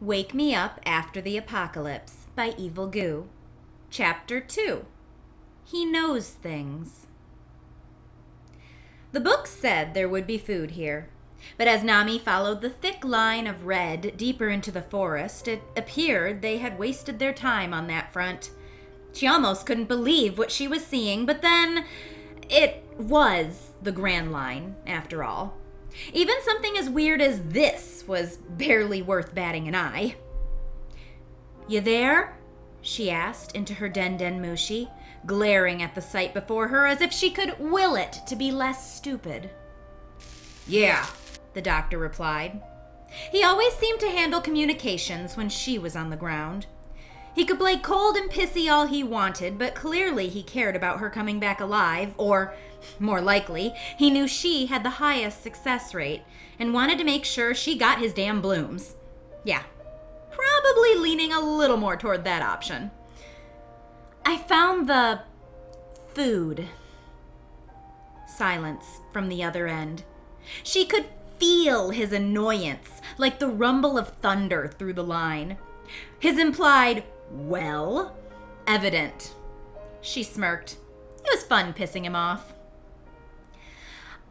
Wake Me Up After the Apocalypse by Evil Goo. Chapter 2. He Knows Things. The book said there would be food here, but as Nami followed the thick line of red deeper into the forest, it appeared they had wasted their time on that front. She almost couldn't believe what she was seeing, but then it was the Grand Line, after all. Even something as weird as this was barely worth batting an eye. "You there?" she asked into her den mushi, glaring at the sight before her as if she could will it to be less stupid. "Yeah," the doctor replied. He always seemed to handle communications when she was on the ground. He could play cold and pissy all he wanted, but clearly he cared about her coming back alive, or, more likely, he knew she had the highest success rate and wanted to make sure she got his damn blooms. Yeah, probably leaning a little more toward that option. "I found the food." Silence from the other end. She could feel his annoyance, like the rumble of thunder through the line. His implied, "Well?" evident. She smirked. It was fun pissing him off.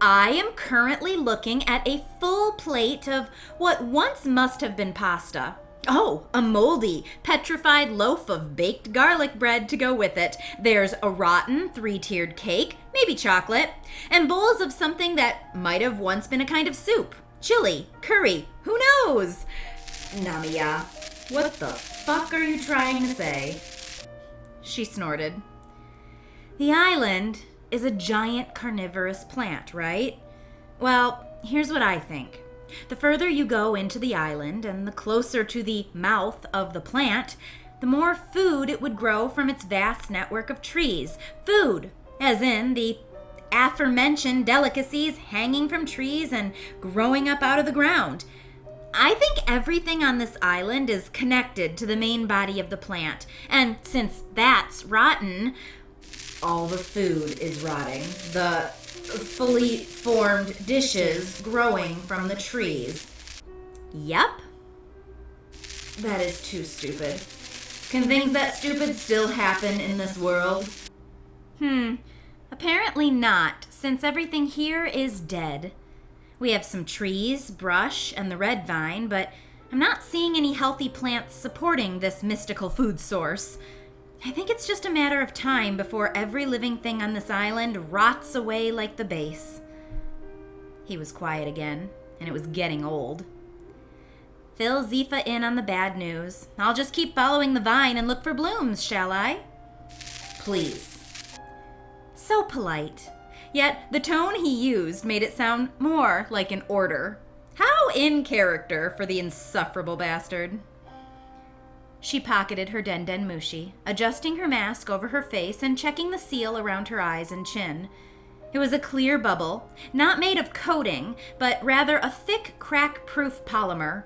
"I am currently looking at a full plate of what once must have been pasta. Oh, a moldy, petrified loaf of baked garlic bread to go with it. There's a rotten, 3-tiered cake, maybe chocolate, and bowls of something that might have once been a kind of soup. Chili, curry, who knows?" "Namiya, what the fuck are you trying to say?" She snorted. "The island is a giant carnivorous plant, right? Well, here's what I think. The further you go into the island and the closer to the mouth of the plant, the more food it would grow from its vast network of trees. Food, as in the aforementioned delicacies hanging from trees and growing up out of the ground. I think everything on this island is connected to the main body of the plant, and since that's rotten, all the food is rotting. The fully formed dishes growing from the trees." "Yep." "That is too stupid. Can things that stupid still happen in this world?" Apparently not, since everything here is dead. We have some trees, brush, and the Redvine, but I'm not seeing any healthy plants supporting this mystical food source. I think it's just a matter of time before every living thing on this island rots away like the base. He was quiet again, and it was getting old. "Fill Zifa in on the bad news. I'll just keep following the vine and look for blooms, shall I?" "Please." So polite. Yet the tone he used made it sound more like an order. How in character for the insufferable bastard. She pocketed her den mushi, adjusting her mask over her face and checking the seal around her eyes and chin. It was a clear bubble, not made of coating, but rather a thick, crack-proof polymer.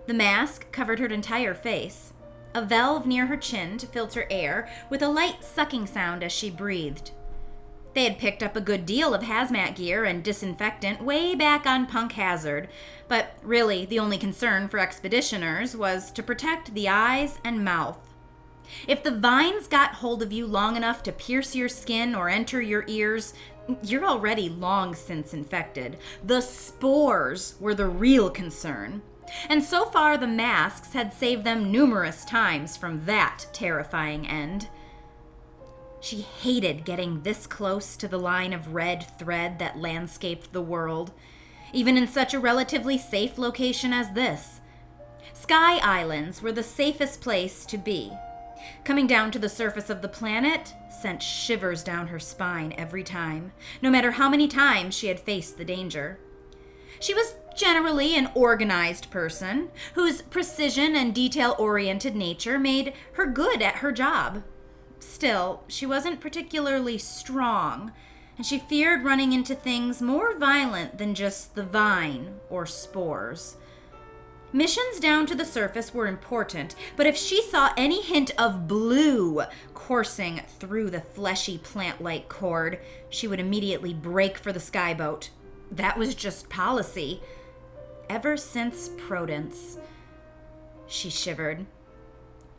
The mask covered her entire face, a valve near her chin to filter air, with a light sucking sound as she breathed. They had picked up a good deal of hazmat gear and disinfectant way back on Punk Hazard, but really the only concern for expeditioners was to protect the eyes and mouth. If the vines got hold of you long enough to pierce your skin or enter your ears, you're already long since infected. The spores were the real concern. And so far the masks had saved them numerous times from that terrifying end. She hated getting this close to the line of red thread that landscaped the world, even in such a relatively safe location as this. Sky Islands were the safest place to be. Coming down to the surface of the planet sent shivers down her spine every time, no matter how many times she had faced the danger. She was generally an organized person, whose precision and detail-oriented nature made her good at her job. Still, she wasn't particularly strong, and she feared running into things more violent than just the vine or spores. Missions down to the surface were important, but if she saw any hint of blue coursing through the fleshy plant-like cord, she would immediately break for the skyboat. That was just policy. Ever since Prudence. She shivered.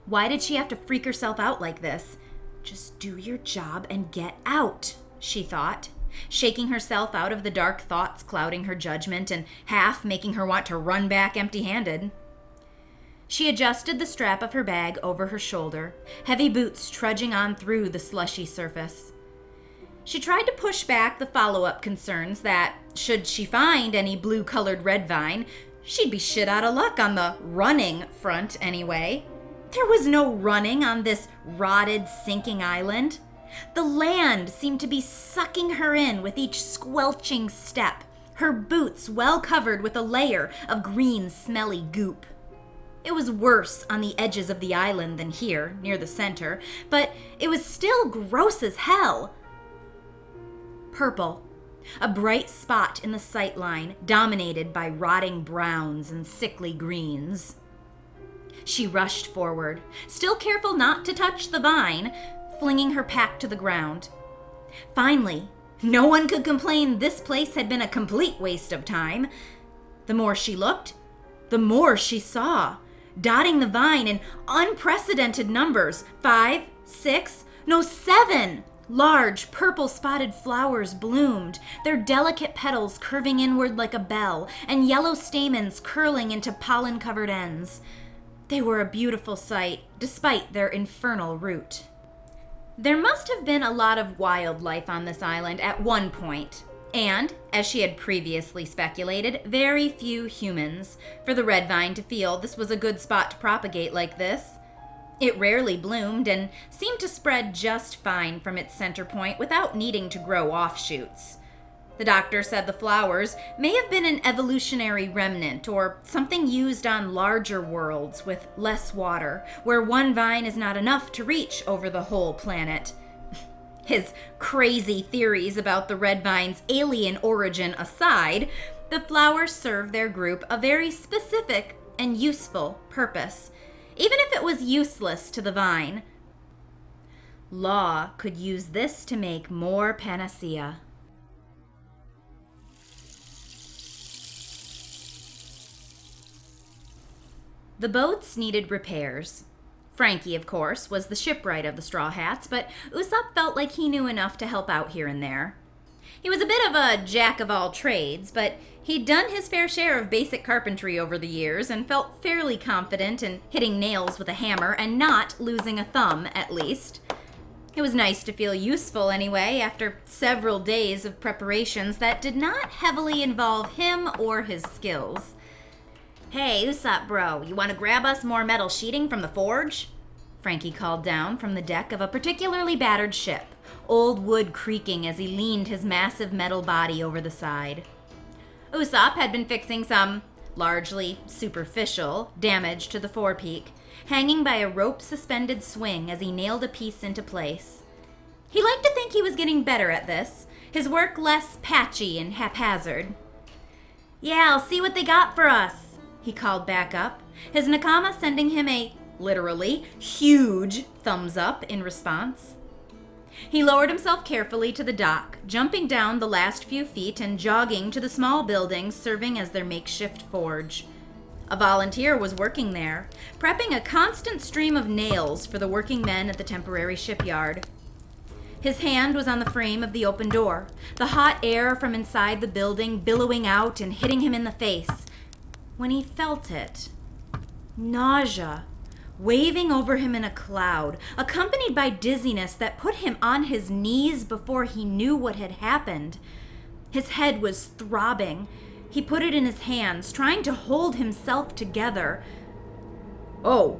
Why did she have to freak herself out like this? Just do your job and get out, she thought, shaking herself out of the dark thoughts clouding her judgment and half making her want to run back empty-handed. She adjusted the strap of her bag over her shoulder, heavy boots trudging on through the slushy surface. She tried to push back the follow-up concerns that, should she find any blue-colored Redvine, she'd be shit out of luck on the running front anyway. There was no running on this rotted, sinking island. The land seemed to be sucking her in with each squelching step, her boots well covered with a layer of green, smelly goop. It was worse on the edges of the island than here, near the center, but it was still gross as hell. Purple, a bright spot in the sight line, dominated by rotting browns and sickly greens. She rushed forward, still careful not to touch the vine, flinging her pack to the ground. Finally, no one could complain this place had been a complete waste of time. The more she looked, the more she saw, dotting the vine in unprecedented numbers. 5, 6, no 7 large purple-spotted flowers bloomed, their delicate petals curving inward like a bell, and yellow stamens curling into pollen-covered ends. They were a beautiful sight, despite their infernal root. There must have been a lot of wildlife on this island at one point, and, as she had previously speculated, very few humans, for the Redvine to feel this was a good spot to propagate like this. It rarely bloomed and seemed to spread just fine from its center point without needing to grow offshoots. The doctor said the flowers may have been an evolutionary remnant or something used on larger worlds with less water, where one vine is not enough to reach over the whole planet. His crazy theories about the Redvine's alien origin aside, the flowers serve their group a very specific and useful purpose, even if it was useless to the vine. Law could use this to make more panacea. The boats needed repairs. Franky, of course, was the shipwright of the Straw Hats, but Usopp felt like he knew enough to help out here and there. He was a bit of a jack of all trades, but he'd done his fair share of basic carpentry over the years and felt fairly confident in hitting nails with a hammer and not losing a thumb, at least. It was nice to feel useful anyway after several days of preparations that did not heavily involve him or his skills. "Hey, Usopp bro, you want to grab us more metal sheeting from the forge?" Franky called down from the deck of a particularly battered ship, old wood creaking as he leaned his massive metal body over the side. Usopp had been fixing some, largely superficial, damage to the forepeak, hanging by a rope-suspended swing as he nailed a piece into place. He liked to think he was getting better at this, his work less patchy and haphazard. "Yeah, I'll see what they got for us," he called back up, his nakama sending him a, literally, huge thumbs up in response. He lowered himself carefully to the dock, jumping down the last few feet and jogging to the small buildings serving as their makeshift forge. A volunteer was working there, prepping a constant stream of nails for the working men at the temporary shipyard. His hand was on the frame of the open door, the hot air from inside the building billowing out and hitting him in the face, when he felt it. Nausea, waving over him in a cloud, accompanied by dizziness that put him on his knees before he knew what had happened. His head was throbbing. He put it in his hands, trying to hold himself together. "Oh,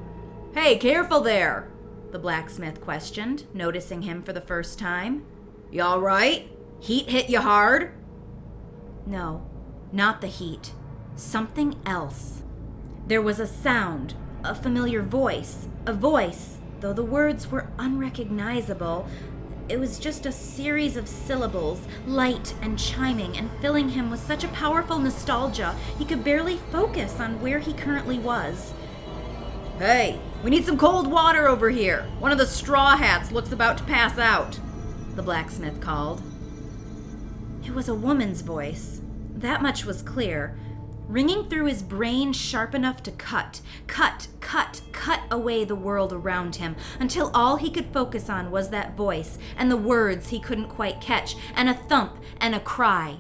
hey, careful there," the blacksmith questioned, noticing him for the first time. "You all right? Heat hit you hard?" No, not the heat. Something else. There was a sound, a familiar voice, though the words were unrecognizable. It was just a series of syllables, light and chiming, and filling him with such a powerful nostalgia he could barely focus on where he currently was. "Hey, we need some cold water over here. One of the Straw Hats looks about to pass out," the blacksmith called. It was a woman's voice. That much was clear, ringing through his brain sharp enough to cut cut away the world around him until all he could focus on was that voice and the words he couldn't quite catch, and a thump and a cry.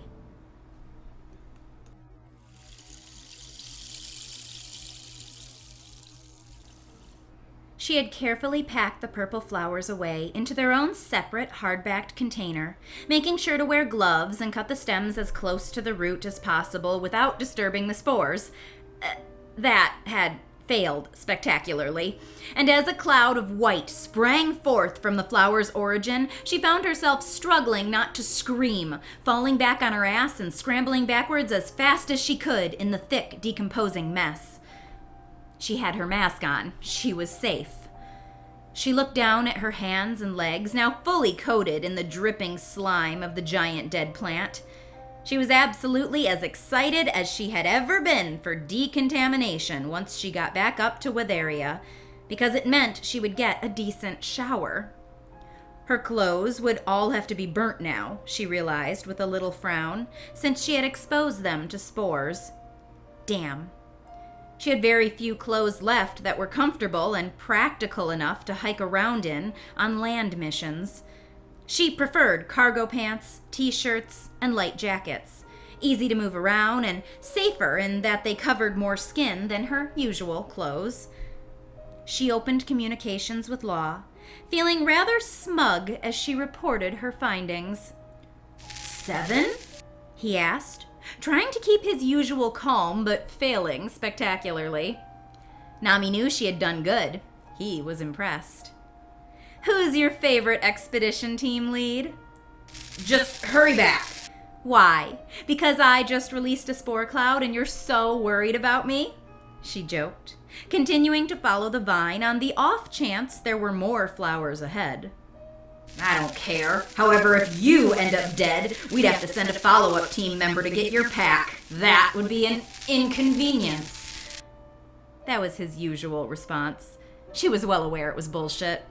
She had carefully packed the purple flowers away into their own separate hard-backed container, making sure to wear gloves and cut the stems as close to the root as possible without disturbing the spores. That had failed spectacularly, and as a cloud of white sprang forth from the flower's origin, she found herself struggling not to scream, falling back on her ass and scrambling backwards as fast as she could in the thick, decomposing mess. She had her mask on. She was safe. She looked down at her hands and legs, now fully coated in the dripping slime of the giant dead plant. She was absolutely as excited as she had ever been for decontamination once she got back up to Witheria, because it meant she would get a decent shower. Her clothes would all have to be burnt now, she realized with a little frown, since she had exposed them to spores. Damn. She had very few clothes left that were comfortable and practical enough to hike around in on land missions. She preferred cargo pants, t-shirts, and light jackets, easy to move around and safer in that they covered more skin than her usual clothes. She opened communications with Law, feeling rather smug as she reported her findings. 7? He asked, trying to keep his usual calm, but failing spectacularly. Nami knew she had done good. He was impressed. Who's your favorite expedition team lead? Just hurry back. Why? Because I just released a spore cloud and you're so worried about me? She joked, continuing to follow the vine on the off chance there were more flowers ahead. I don't care. However, if you end up dead, we'd have to send a follow-up team member to get your pack. That would be an inconvenience. That was his usual response. She was well aware it was bullshit.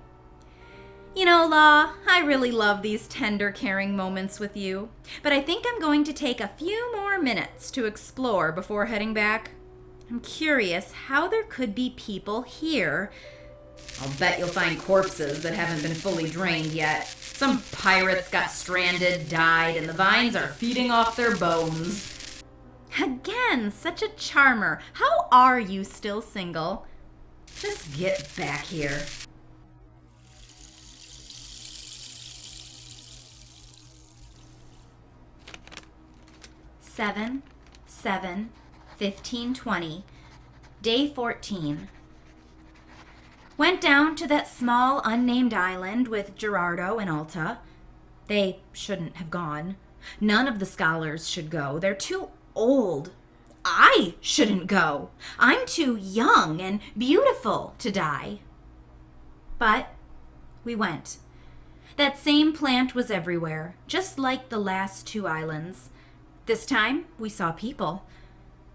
You know, Law, I really love these tender, caring moments with you, but I think I'm going to take a few more minutes to explore before heading back. I'm curious how there could be people here. I'll bet you'll find corpses that haven't been fully drained yet. Some pirates got stranded, died, and the vines are feeding off their bones. Again, such a charmer. How are you still single? Just get back here. Seven, 15:20, day 14. Went down to that small, unnamed island with Gerardo and Alta. They shouldn't have gone. None of the scholars should go. They're too old. I shouldn't go. I'm too young and beautiful to die. But we went. That same plant was everywhere, just like the last two islands. This time, we saw people.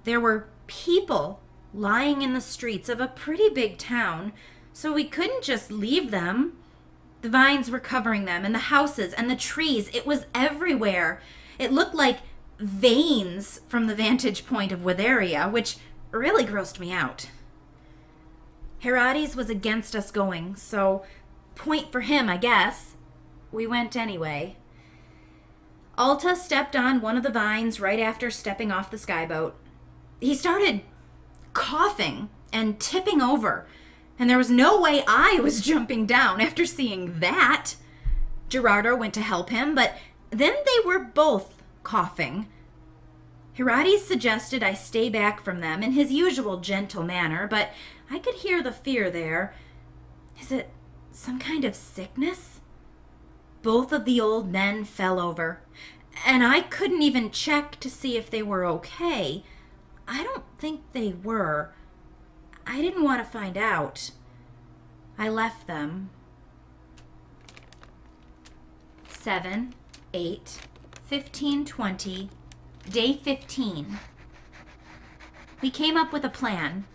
There were people lying in the streets of a pretty big town, so we couldn't just leave them. The vines were covering them, and the houses and the trees. It was everywhere. It looked like veins from the vantage point of Witheria, which really grossed me out. Herades was against us going, so point for him, I guess. We went anyway. Alta stepped on one of the vines right after stepping off the skyboat. He started coughing and tipping over, and there was no way I was jumping down after seeing that. Gerardo went to help him, but then they were both coughing. Herades suggested I stay back from them in his usual gentle manner, but I could hear the fear there. Is it some kind of sickness? Both of the old men fell over, and I couldn't even check to see if they were okay. I don't think they were. I didn't want to find out. I left them. 7, 8, 15, 20, day 15. We came up with a plan.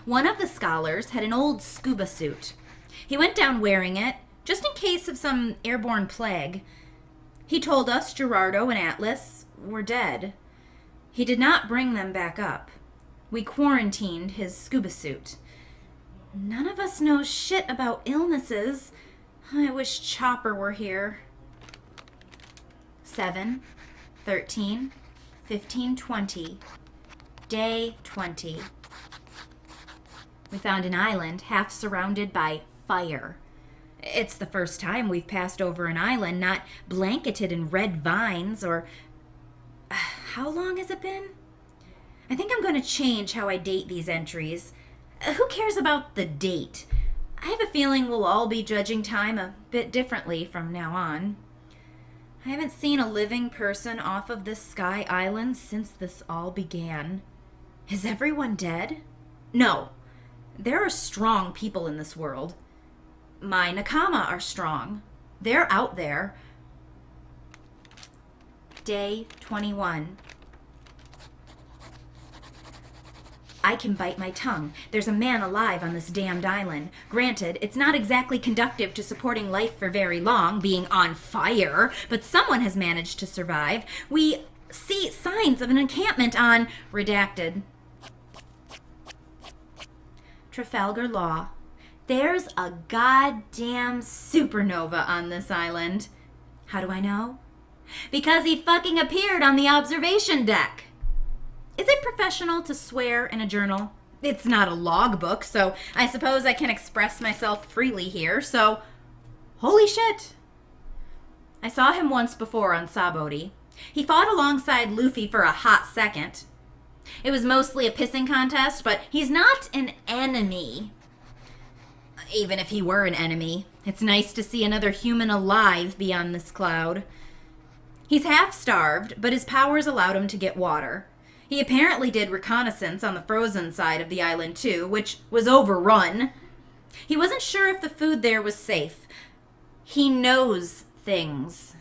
One of the scholars had an old scuba suit. He went down wearing it, just in case of some airborne plague. He told us Gerardo and Atlas were dead. He did not bring them back up. We quarantined his scuba suit. None of us know shit about illnesses. I wish Chopper were here. 7, 13, 15, 20. Day 20. We found an island half surrounded by fire. It's the first time we've passed over an island not blanketed in red vines or... How long has it been? I think I'm going to change how I date these entries. Who cares about the date? I have a feeling we'll all be judging time a bit differently from now on. I haven't seen a living person off of this sky island since this all began. Is everyone dead? No. There are strong people in this world. My nakama are strong. They're out there. Day 21. I can bite my tongue. There's a man alive on this damned island. Granted, it's not exactly conducive to supporting life for very long, being on fire, but someone has managed to survive. We see signs of an encampment on... Redacted. Trafalgar Law. There's a goddamn supernova on this island. How do I know? Because he fucking appeared on the observation deck. Is it professional to swear in a journal? It's not a logbook, so I suppose I can express myself freely here, so... Holy shit! I saw him once before on Saboti. He fought alongside Luffy for a hot second. It was mostly a pissing contest, but he's not an enemy. Even if he were an enemy, it's nice to see another human alive beyond this cloud. He's half-starved, but his powers allowed him to get water. He apparently did reconnaissance on the frozen side of the island too, which was overrun. He wasn't sure if the food there was safe. He knows things.